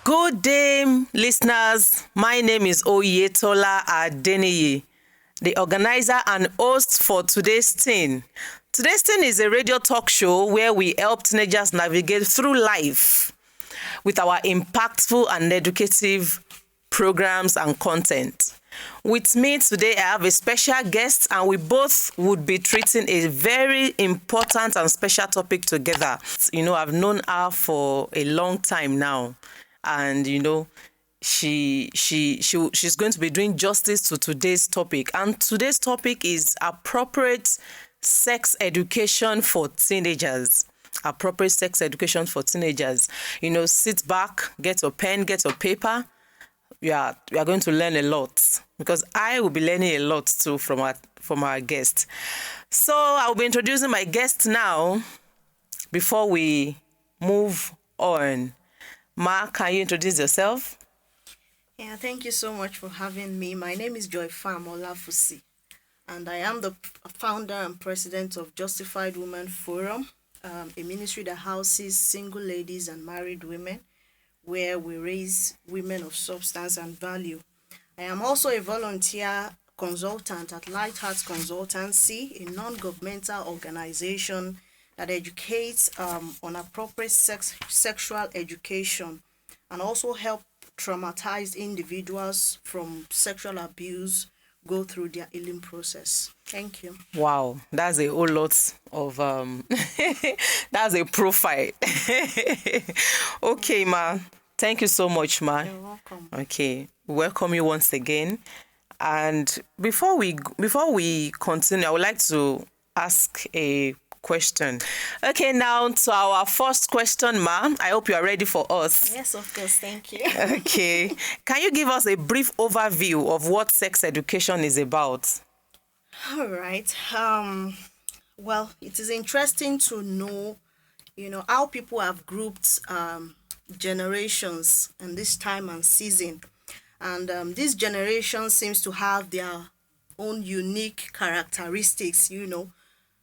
Good day, listeners. My name is Oyetola Adeniyi, the organizer and host for Today's Teen. Today's Teen is a radio talk show where we help teenagers navigate through life with our impactful and educative programs and content. With me today, I have a special guest, and we both would be treating a very important and special topic together. I've known her for a long time now, and she's going to be doing justice to today's topic. And today's topic is appropriate sex education for teenagers. Appropriate sex education for teenagers. Sit back, get your pen, get your paper. We are going to learn a lot, because I will be learning a lot too from our guest. So I'll be introducing my guest now before we move on. Ma, can you introduce yourself? Yeah, thank you so much for having me. My name is Joy Farm Olafusi, and I am the founder and president of Justified Women Forum, a ministry that houses single ladies and married women, where we raise women of substance and value. I am also a volunteer consultant at Lightheart Consultancy, a non-governmental organization that educates on appropriate sexual education, and also help traumatized individuals from sexual abuse go through their healing process. Thank you. Wow, that's a whole lot of that's a profile. Okay, ma. Thank you so much, ma. You're welcome. Okay, welcome you once again. And before we continue, I would like to ask a question. Okay, now to our first question, ma. I hope you are ready for us. Yes, of course. Thank you. Okay. Can you give us a brief overview of what sex education is about? All right. Well, it is interesting to know, how people have grouped generations in this time and season. And this generation seems to have their own unique characteristics,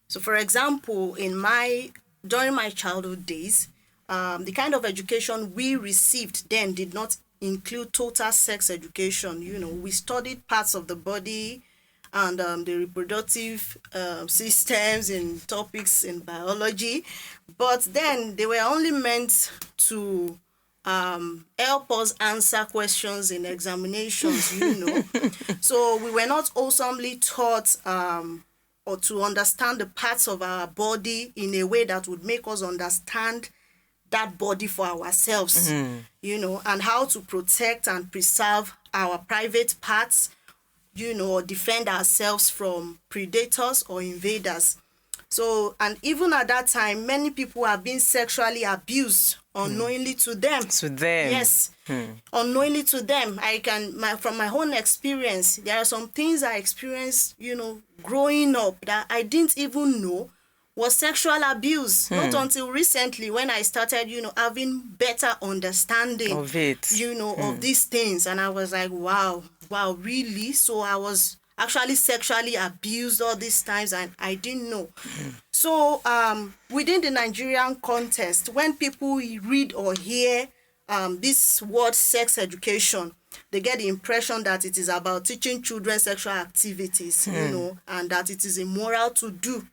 So, for example, during my childhood days, the kind of education we received then did not include total sex education. We studied parts of the body and the reproductive systems and topics in biology, but then they were only meant to help us answer questions in examinations, So we were not awesomely taught or to understand the parts of our body in a way that would make us understand that body for ourselves, and how to protect and preserve our private parts, or defend ourselves from predators or invaders. So, and even at that time, many people have been sexually abused unknowingly to them. To them. Yes, unknowingly to them. From my own experience, there are some things I experienced, growing up that I didn't even know was sexual abuse. Not until recently when I started, having better understanding of it, of these things. And I was like, wow, really? So I was actually sexually abused all these times and I didn't know. So within the Nigerian context, when people read or hear this word sex education, they get the impression that it is about teaching children sexual activities, and that it is immoral to do.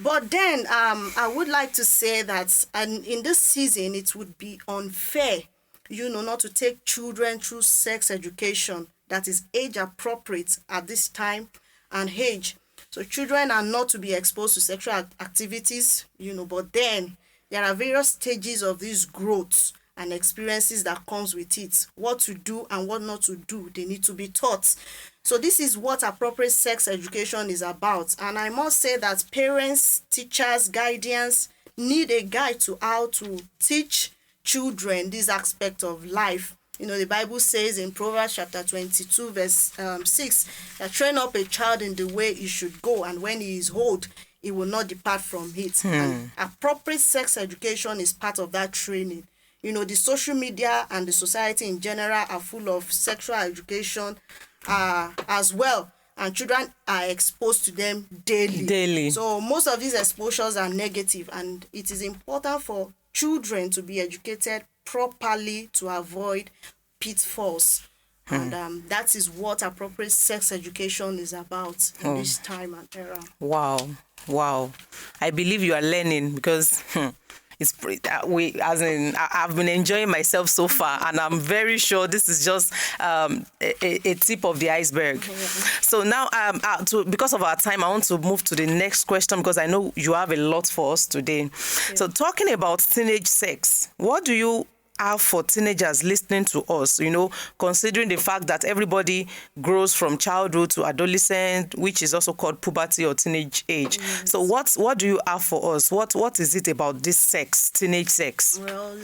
But then I would like to say that in this season, it would be unfair, not to take children through sex education that is age appropriate at this time and age. So children are not to be exposed to sexual activities, but then there are various stages of this growth and experiences that comes with it. What to do and what not to do, they need to be taught. So this is what appropriate sex education is about. And I must say that parents, teachers, guardians need a guide to how to teach children this aspect of life. The Bible says in Proverbs chapter 22, verse 6, that train up a child in the way he should go, and when he is old, he will not depart from it. And appropriate sex education is part of that training. The social media and the society in general are full of sexual education as well. And children are exposed to them daily. Daily. So most of these exposures are negative, and it is important for children to be educated properly to avoid pitfalls. And that is what appropriate sex education is about in this time and era. Wow. I believe you are learning because it's I've been enjoying myself so far, and I'm very sure this is just a tip of the iceberg. So now, because of our time, I want to move to the next question because I know you have a lot for us today. Yeah. So talking about teenage sex, what do you have for teenagers listening to us, considering the fact that everybody grows from childhood to adolescent, which is also called puberty or teenage age. Yes. So what do you have for us? What is it about this sex, teenage sex? Well,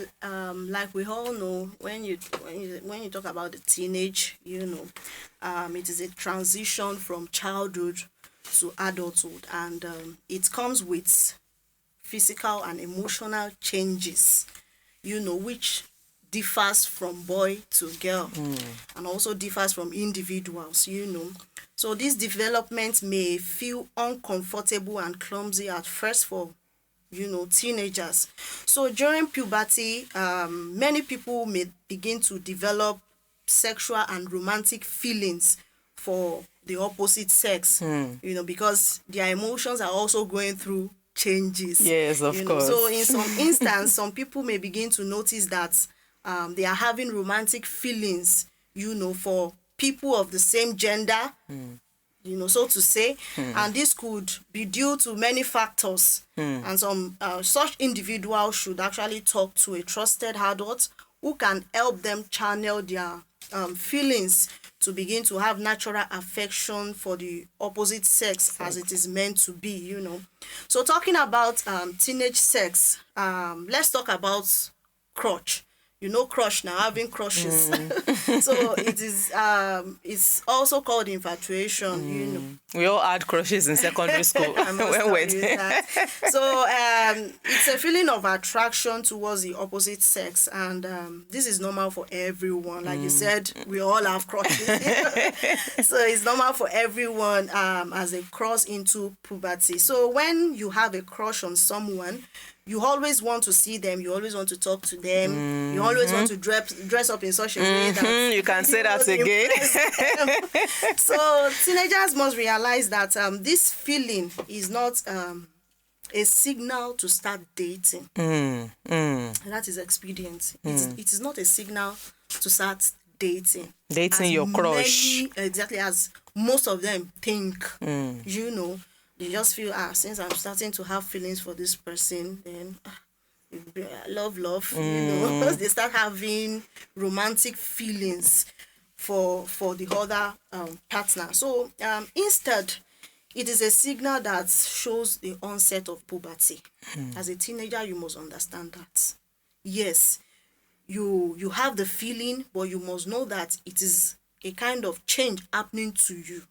like we all know, when you talk about the teenage, it is a transition from childhood to adulthood, and it comes with physical and emotional changes, which differs from boy to girl and also differs from individuals, So these developments may feel uncomfortable and clumsy at first for, teenagers. So during puberty, many people may begin to develop sexual and romantic feelings for the opposite sex, because their emotions are also going through changes. Yes, of course. So in some instance, some people may begin to notice that they are having romantic feelings, for people of the same gender, so to say. And this could be due to many factors. And some such individuals should actually talk to a trusted adult who can help them channel their feelings to begin to have natural affection for the opposite sex as it is meant to be, So talking about teenage sex, let's talk about crush. Crush now, having crushes. So it is it's also called infatuation, We all had crushes in secondary school. So it's a feeling of attraction towards the opposite sex, and this is normal for everyone. Like you said, we all have crushes. So it's normal for everyone as they cross into puberty. So when you have a crush on someone, you always want to see them, you always want to talk to them, you always want to dress up in such a way that you can say that again. So teenagers must realize that this feeling is not a signal to start dating. That is expedient. It is not a signal to start dating. Dating your crush. Exactly, as most of them think, They just feel, since I'm starting to have feelings for this person, then love, They start having romantic feelings for the other partner. So instead, it is a signal that shows the onset of puberty. As a teenager, you must understand that. Yes, you have the feeling, but you must know that it is a kind of change happening to you.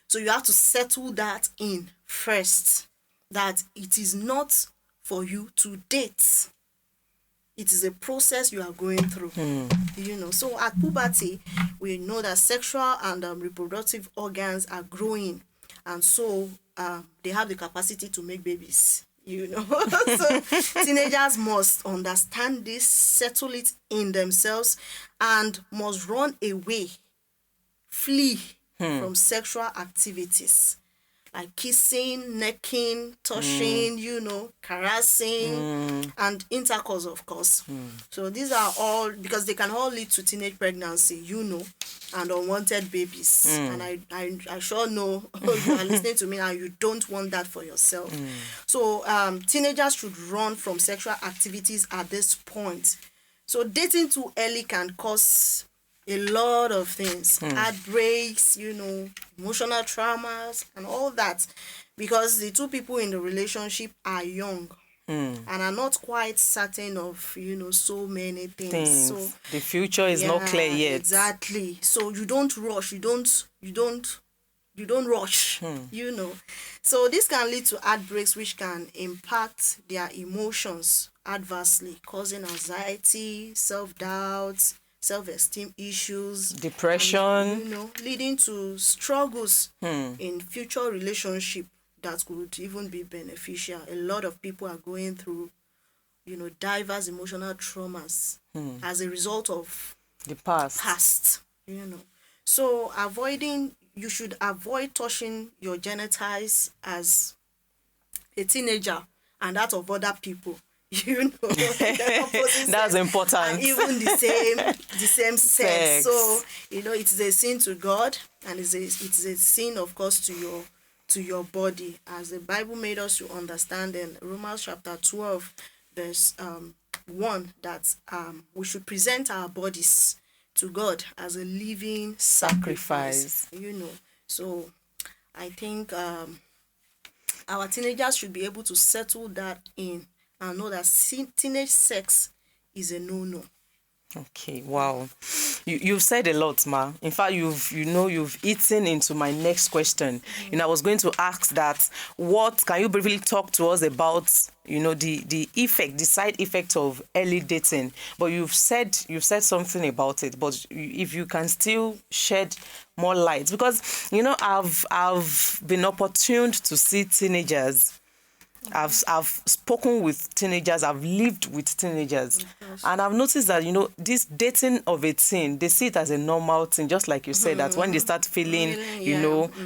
So you have to settle that in first, that it is not for you to date. It is a process you are going through. So at puberty, we know that sexual and reproductive organs are growing, and so they have the capacity to make babies. So teenagers must understand this, settle it in themselves, and must run away, flee from sexual activities like kissing, necking, touching, caressing, and intercourse, of course. So these are all, because they can all lead to teenage pregnancy, and unwanted babies. And I sure know you are listening to me and you don't want that for yourself. So teenagers should run from sexual activities at this point. So dating too early can cause a lot of things, heartbreaks, emotional traumas and all that, because the two people in the relationship are young and are not quite certain of, so many things. So the future is not clear yet. Exactly. So you don't rush, you don't rush, So this can lead to heartbreaks, which can impact their emotions adversely, causing anxiety, self-doubt, self-esteem issues, depression, and, leading to struggles in future relationship that could even be beneficial. A lot of people are going through diverse emotional traumas as a result of The past. So you should avoid touching your genitals as a teenager and that of other people. The opposite That's sex, important. and even the same sex. So it is a sin to God, and it's a sin, of course, to your body, as the Bible made us to understand in Romans chapter 12 verse 1, that we should present our bodies to God as a living sacrifice. So I think our teenagers should be able to settle that in and know that teenage sex is a no-no. Okay, wow. You've said a lot, Ma. In fact, you've eaten into my next question. I was going to ask that, what can you briefly talk to us about, the effect, the side effect of early dating? But you've said something about it, but if you can still shed more light, because I've been opportuned to see teenagers. I've spoken with teenagers, I've lived with teenagers, and I've noticed that this dating of a teen, they see it as a normal thing, just like you said, that when they start feeling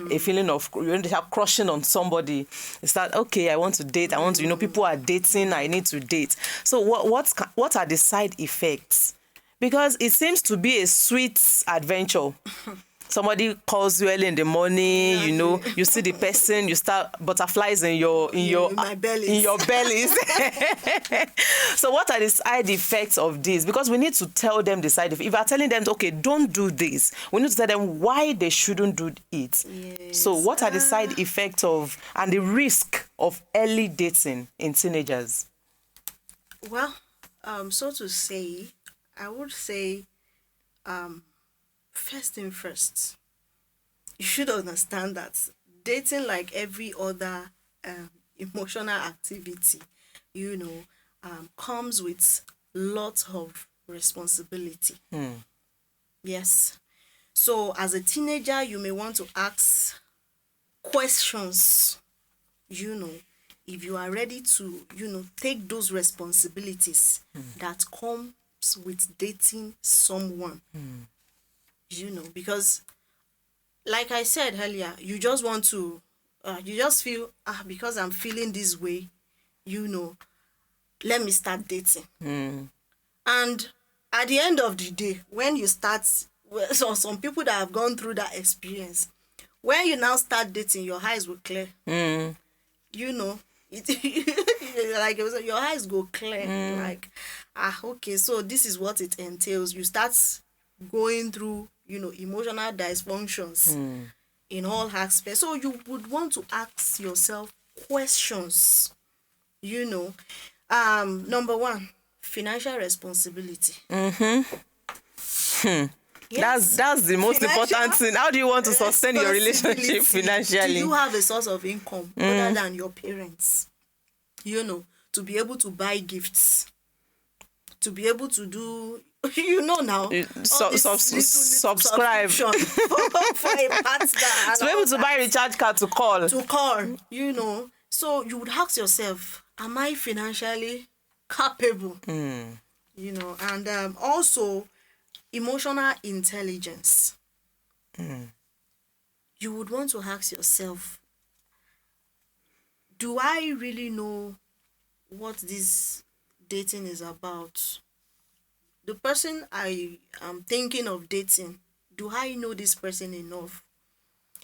a feeling of, when they have crushing on somebody, they start, okay, I want to date, I want to, people are dating, I need to date. So what are the side effects? Because it seems to be a sweet adventure. Somebody calls you early in the morning, you see the person, you start butterflies in your bellies. So what are the side effects of this? Because we need to tell them the side effects. If we are telling them, okay, don't do this, we need to tell them why they shouldn't do it. Yes. So what are the side effects of and the risk of early dating in teenagers? Well, so to say, I would say, first thing first, you should understand that dating, like every other emotional activity, comes with lots of responsibility. Yes. So as a teenager, you may want to ask questions, if you are ready to, take those responsibilities that comes with dating someone. Because like I said earlier, you just want to, you just feel, because I'm feeling this way, let me start dating. And at the end of the day, when you start, so some people that have gone through that experience, when you now start dating, your eyes will clear. Like your eyes go clear. Like, okay, so this is what it entails. You start going through emotional dysfunctions in all aspects. So you would want to ask yourself questions. Number one, financial responsibility. Yes. That's the most important thing. How do you want to sustain your relationship financially? Do you have a source of income other than your parents? To be able to buy gifts, to be able to do, now, subscribe for a partner, to be able to buy a recharge card to call. So you would ask yourself, am I financially capable? And also emotional intelligence. You would want to ask yourself, do I really know what this dating is about? The person I am thinking of dating, do I know this person enough?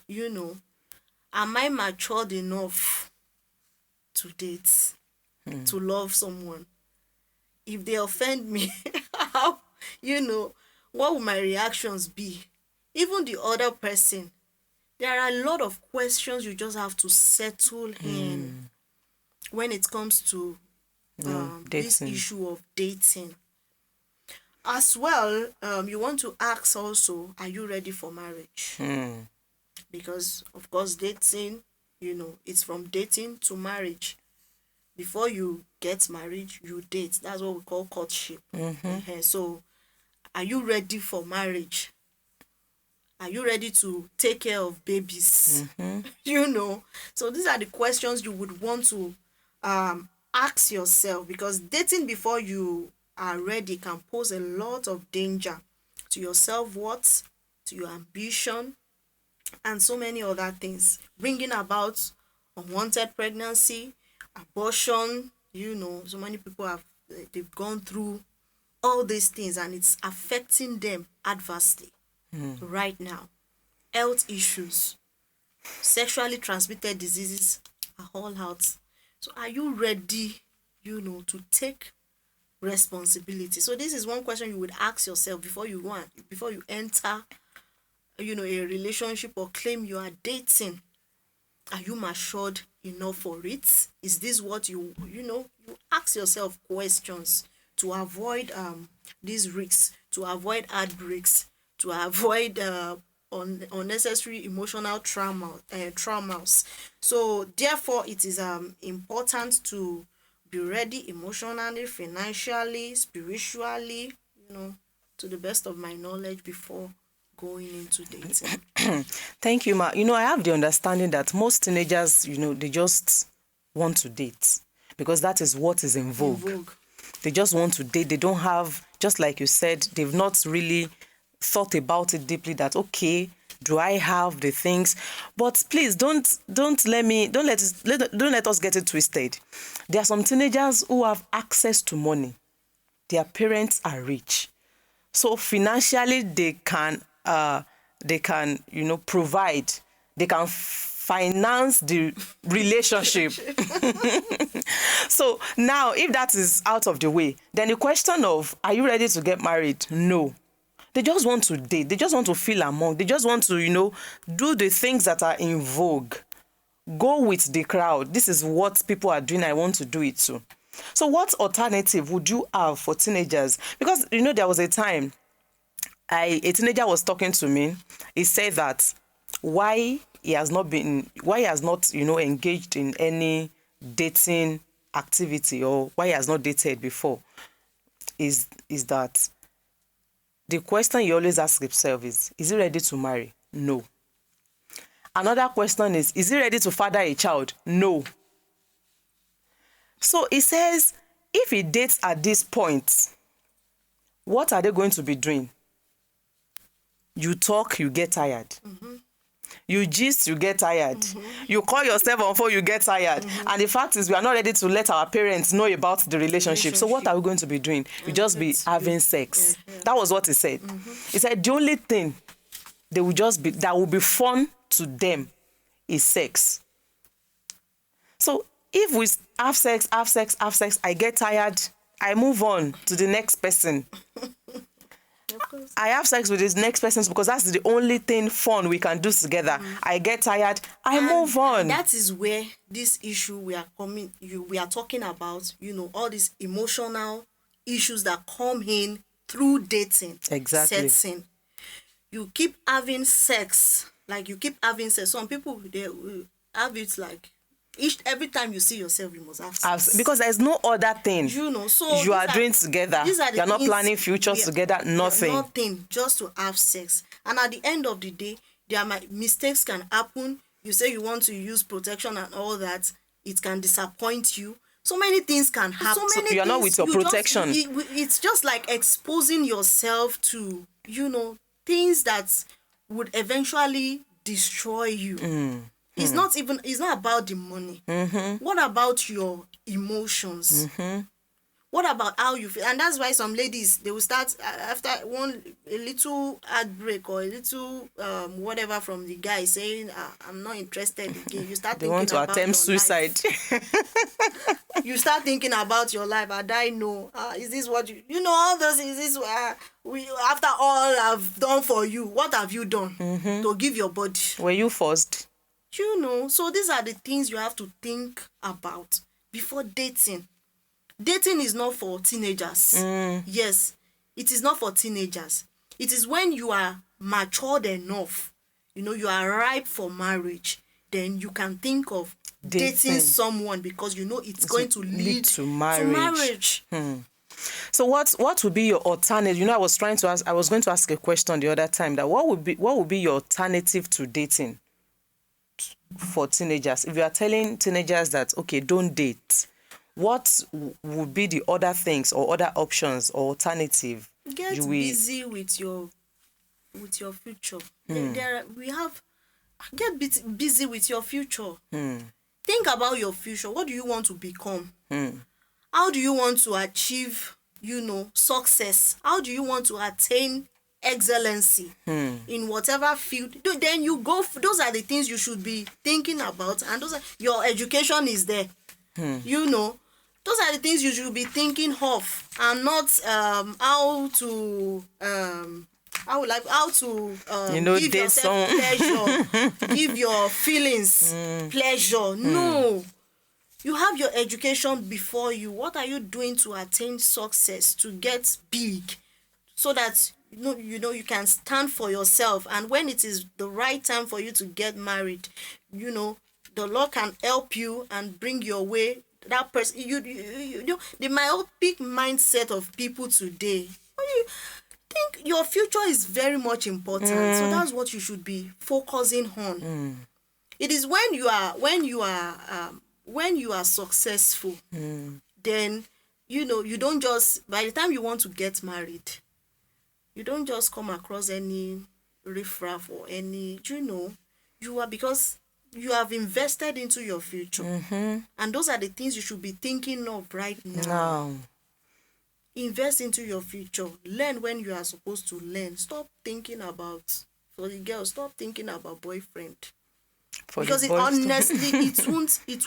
Am I matured enough to date, to love someone? If they offend me, how, what will my reactions be? Even the other person, there are a lot of questions you just have to settle in when it comes to this issue of dating. As well, you want to ask also, are you ready for marriage? Because, of course, dating, it's from dating to marriage. Before you get married, you date. That's what we call courtship. So, are you ready for marriage? Are you ready to take care of babies? So these are the questions you would want to ask yourself, because dating before you are ready can pose a lot of danger to your self-worth, to your ambition, and so many other things, bringing about unwanted pregnancy, abortion. So many people they've gone through all these things, and it's affecting them adversely right now. Health issues, sexually transmitted diseases are all out. So are you ready, to take responsibility? So this is one question you would ask yourself before you enter, a relationship or claim you are dating. Are you matured enough for it? Is this what you ask yourself questions to avoid these risks, to avoid heartbreaks, to avoid unnecessary emotional traumas. So therefore, it is important to be ready emotionally, financially, spiritually, to the best of my knowledge before going into dating. Thank you, Ma. I have the understanding that most teenagers, they just want to date because that is what is in vogue. They just want to date. They don't have, just like you said, they've not really thought about it deeply that, okay, do I have the things? But please don't let us get it twisted. There are some teenagers who have access to money. Their parents are rich. So financially they can provide, they can finance the relationship. So now if that is out of the way, then the question of, are you ready to get married? No. They just want to date. They just want to feel among. They just want to, do the things that are in vogue. Go with the crowd. This is what people are doing. I want to do it too. So what alternative would you have for teenagers? Because, there was a time a teenager was talking to me. He said that why he has not, engaged in any dating activity, or why he has not dated before is that the question he always asks himself is he ready to marry? No. Another question is he ready to father a child? No. So he says, if he dates at this point, what are they going to be doing? You talk, you get tired. Mm-hmm. You gist, you get tired. Mm-hmm. You call yourself on phone, you get tired. Mm-hmm. And the fact is, we are not ready to let our parents know about the relationship. So what are we going to be doing? We just be having sex. Yeah. That was what he said. Mm-hmm. He said the only thing that will be fun to them is sex. So if we have sex, I get tired, I move on to the next person. I have sex with this next person because that's the only thing fun we can do together. I get tired, I move on. And that is where this issue we are talking about, all these emotional issues that come in through dating. Exactly. Setting. You keep having sex. Some people, they will have it like every time you see yourself, you must have sex. Because there's no other thing. So you are doing together. You're not planning futures together, nothing. Nothing, just to have sex. And at the end of the day, mistakes can happen. You say you want to use protection and all that, it can disappoint you. So many things can happen. So you're not with your protection. It's just like exposing yourself to, things that would eventually destroy you. It's not about the money. Mm-hmm. What about your emotions? Mm-hmm. What about how you feel? And that's why some ladies, they will start after a little heartbreak or a little whatever from the guy saying, I'm not interested again. You start they want to attempt suicide. You start thinking about your life. I know. Is this what all those? Is this after all I've done for you? What have you done to give your body? Were you forced? So these are the things you have to think about before dating. Dating is not for teenagers. Yes, it is not for teenagers. It is when you are matured enough, you are ripe for marriage, then you can think of dating someone because it's going to lead to marriage. So what would be your alternative? I was going to ask a question the other time that what would be your alternative to dating for teenagers? If you are telling teenagers that, okay, don't date, what would be the other things or other options or alternative? Get You will- busy with your future. We have get busy with your future. Think about your future. What do you want to become? How do you want to achieve, success? How do you want to attain excellency in whatever field? Then you go. Those are the things you should be thinking about, and your education is there. Those are the things you should be thinking of, and not how to give there's yourself pleasure, give your feelings pleasure. No, you have your education before you. What are you doing to attain success, to get big, so that you can stand for yourself? And when it is the right time for you to get married, the Lord can help you and bring your way that person. The myopic mindset of people today. Think your future is very much important, so that's what you should be focusing on. It is when you are successful, then you don't just, by the time you want to get married, you don't just come across any riffraff or any, you are, because you have invested into your future, and those are the things you should be thinking of right now. Invest into your future. Learn when you are supposed to learn. Stop thinking about, for the girls, stop thinking about boyfriend. Because honestly, it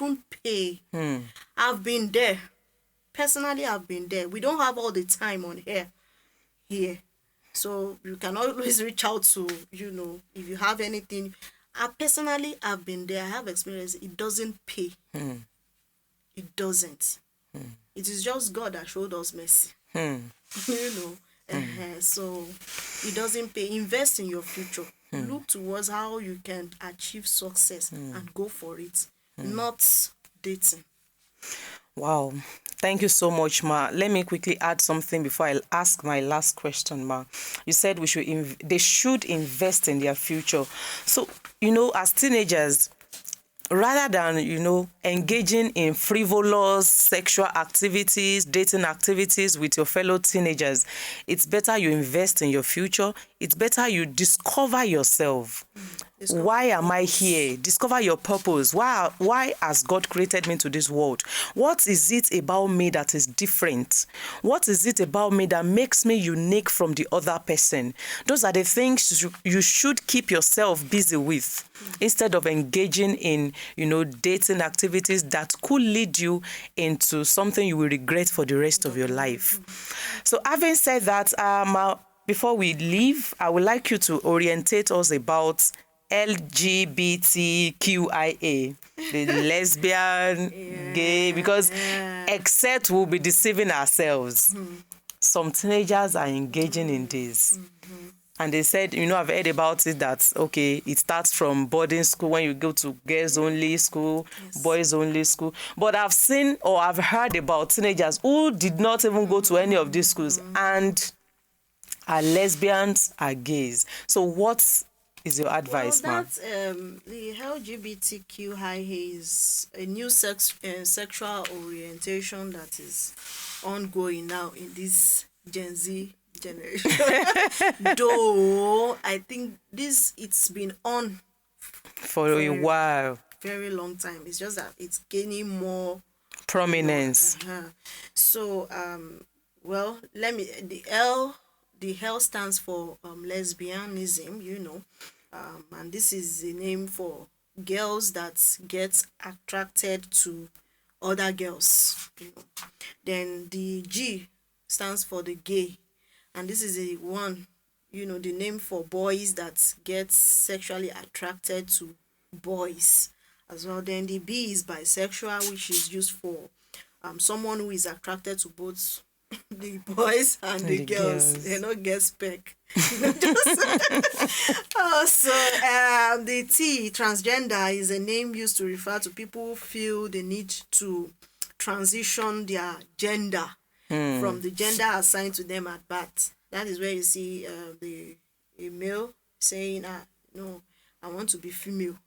won't pay. I've been there. Personally, I've been there. We don't have all the time on here. So you can always reach out to, if you have anything. I've been there. I have experience. It doesn't pay. It doesn't. It is just God that showed us mercy. So it doesn't pay. Invest in your future. Look towards how you can achieve success and go for it. Not dating. Wow. Thank you so much, Ma. Let me quickly add something before I ask my last question, Ma. You said they should invest in their future. So, as teenagers, rather than, engaging in frivolous sexual activities, dating activities with your fellow teenagers, it's better you invest in your future. It's better you discover yourself. Why am I here? Discover your purpose. Why has God created me to this world? What is it about me that is different? What is it about me that makes me unique from the other person? Those are the things you should keep yourself busy with, instead of engaging in, dating activities that could lead you into something you will regret for the rest of your life. So having said that, before we leave, I would like you to orientate us about LGBTQIA, the lesbian, gay, because except we'll be deceiving ourselves. Some teenagers are engaging in this. And they said, I've heard about it that, okay, it starts from boarding school when you go to girls only school, boys only school. But I've seen or I've heard about teenagers who did not even go to any of these schools and are lesbians, are gays. So what is your advice, ma'am? The LGBTQIA is a new sexual orientation that is ongoing now in this Gen Z generation. Though I think it's been on for a while, very long time. It's just that it's gaining more prominence. So the L stands for lesbianism, and this is the name for girls that get attracted to other girls. Then the G stands for the gay, and this is the one, the name for boys that get sexually attracted to boys as well. Then the B is bisexual, which is used for someone who is attracted to both the boys and the girls. They don't get spec. The T, transgender, is a name used to refer to people who feel the need to transition their gender from the gender assigned to them at birth. That is where you see a male saying, no, I want to be female,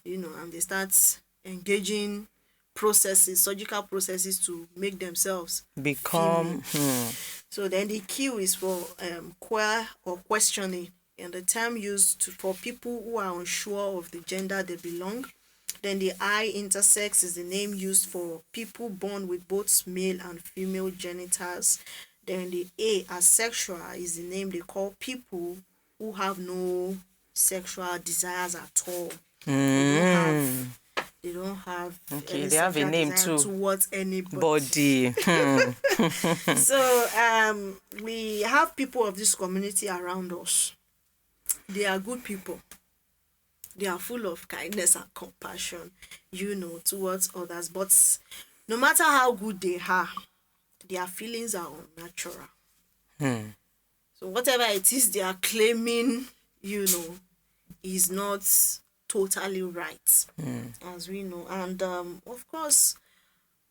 and they start engaging processes, surgical processes to make themselves Become. female. So then the Q is for queer or questioning, and the term used for people who are unsure of the gender they belong. Then the I, intersex, is the name used for people born with both male and female genitals. Then the A, asexual, is the name they call people who have no sexual desires at all. They don't have Okay, any they have a sexual name desire too. towards anybody. Body. So we have people of this community around us. They are good people. They are full of kindness and compassion, towards others. But no matter how good they are, their feelings are unnatural. So whatever it is they are claiming, is not totally right, as we know. And of course,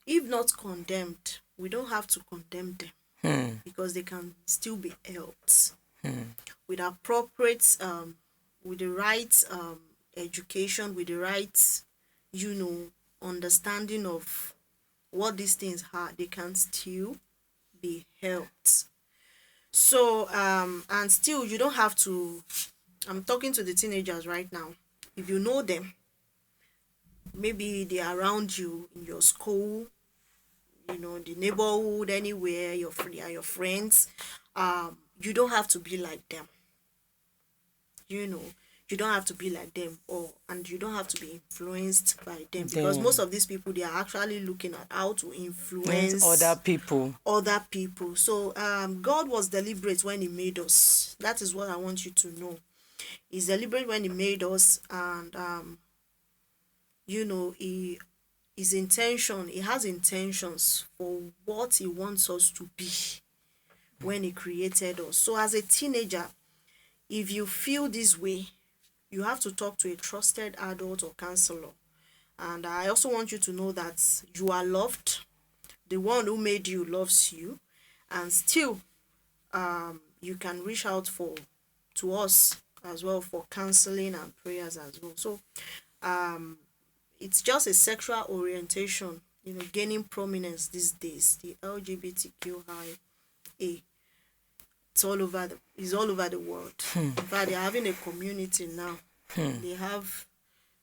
if not condemned, we don't have to condemn them, because they can still be helped with appropriate, with the right education, with the right, understanding of what these things are. They can still be helped. So and still, you don't have to. I'm talking to the teenagers right now. If you know them, maybe they're around you in your school, the neighborhood, anywhere, your friends. You don't have to be like them. You don't have to be like them, and you don't have to be influenced by them, because most of these people, they are actually looking at how to influence Other people. So God was deliberate when he made us. That is what I want you to know. He's deliberate when he made us, and he has intentions for what he wants us to be when he created us. So as a teenager, if you feel this way, you have to talk to a trusted adult or counselor. And I also want you to know that you are loved. The one who made you loves you. And still, you can reach out to us as well for counseling and prayers as well. So it's just a sexual orientation, gaining prominence these days. The LGBTQIA. It's all over the world. In fact, they're having a community now. They have,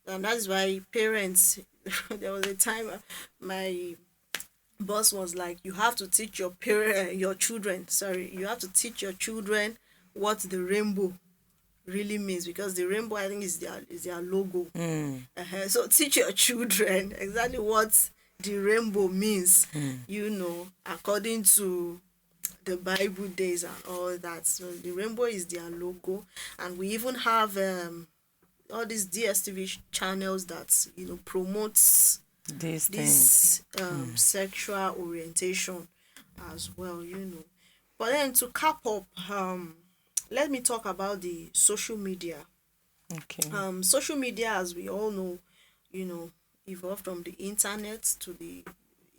and that's why parents. There was a time my boss was like, "You have to teach your children. You have to teach your children what the rainbow really means, because the rainbow, I think, is their logo. So teach your children exactly what the rainbow means. According to the Bible days and all that. So the rainbow is their logo, and we even have all these DSTV channels that promotes this sexual orientation as well. But then, to cap up, let me talk about the social media. Okay. Social media, as we all know, evolved from the internet to the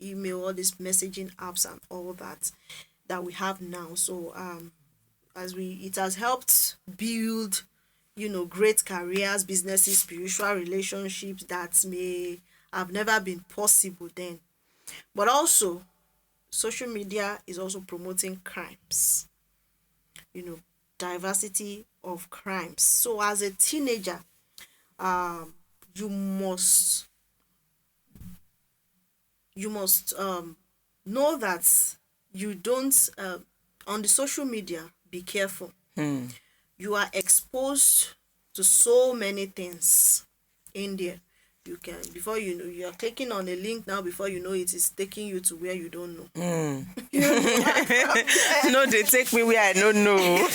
email, all these messaging apps and all that we have now. So it has helped build great careers, businesses, spiritual relationships that may have never been possible then. But also, social media is also promoting crimes, diversity of crimes. So as a teenager, you must know that you don't, on the social media, be careful. You are exposed to so many things in there. You can, before you know, you are clicking on a link now, before you know it is taking you to where you don't know. No, they take me where I don't know.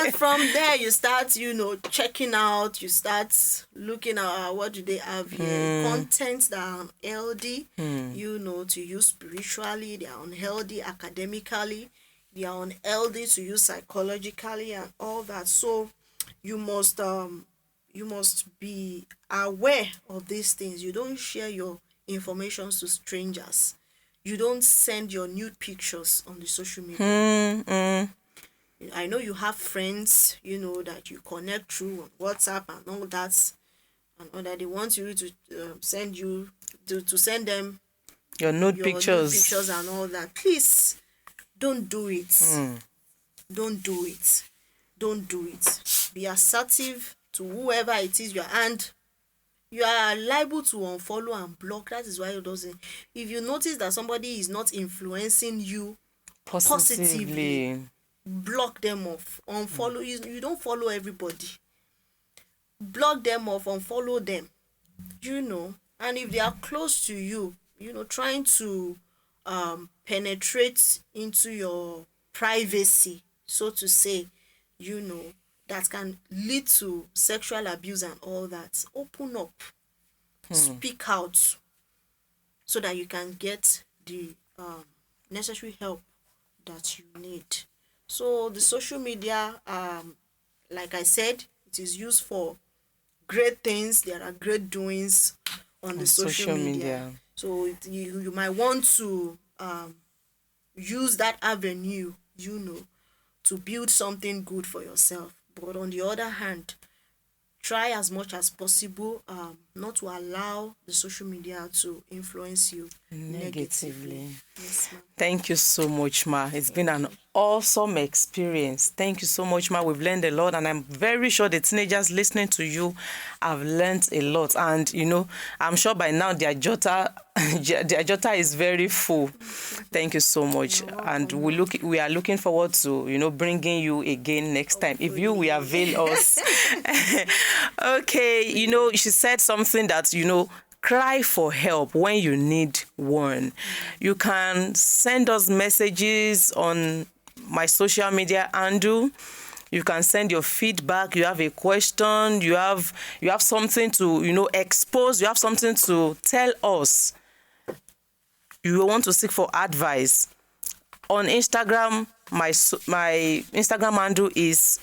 And from there you start, checking out, you start looking at what do they have here. Contents that are unhealthy, to use spiritually, they are unhealthy academically, they are unhealthy to use psychologically and all that. So you must be aware of these things. You don't share your information to strangers. You don't send your nude pictures on the social media. I know you have friends, that you connect through on WhatsApp and all that, and all that. They want you to send you to send them Your nude your nude pictures. pictures and all that. Please don't do it. Don't do it. Don't do it. Be assertive to whoever it is and you are liable to unfollow and block. That is why it doesn't. If you notice that somebody is not influencing you positively, block them off. Unfollow. You don't follow everybody. Block them off, unfollow them. And if they are close to you, trying to penetrate into your privacy, so to say, that can lead to sexual abuse and all that. Open up, speak out, so that you can get the necessary help that you need. So the social media, like I said, it is used for great things. There are great doings on the social media. So you might want to use that avenue, to build something good for yourself. But on the other hand, try as much as possible not to allow the social media to influence you negatively. Yes, ma'am. Thank you so much, Ma. It's been an awesome experience. Thank you so much, Ma. We've learned a lot, and I'm very sure the teenagers listening to you have learned a lot. And, I'm sure by now their jota is very full. Thank you so much. And we are looking forward to, bringing you again next time. If you will avail us. Okay, she said something that, cry for help when you need one. You can send us messages on my social media handle. You can send your feedback. You have a question. You have something to expose. You have something to tell us. You want to seek for advice. On Instagram, my Instagram handle is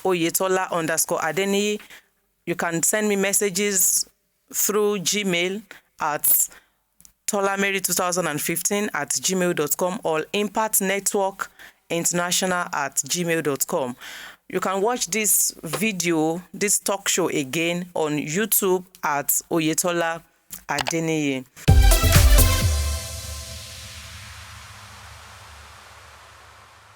Oyetola_Adeniyi. You can send me messages through Gmail at tolamary2015@gmail.com or impactnetworkinternational@gmail.com. You can watch this talk show again on YouTube at Oyetola Adeniyi.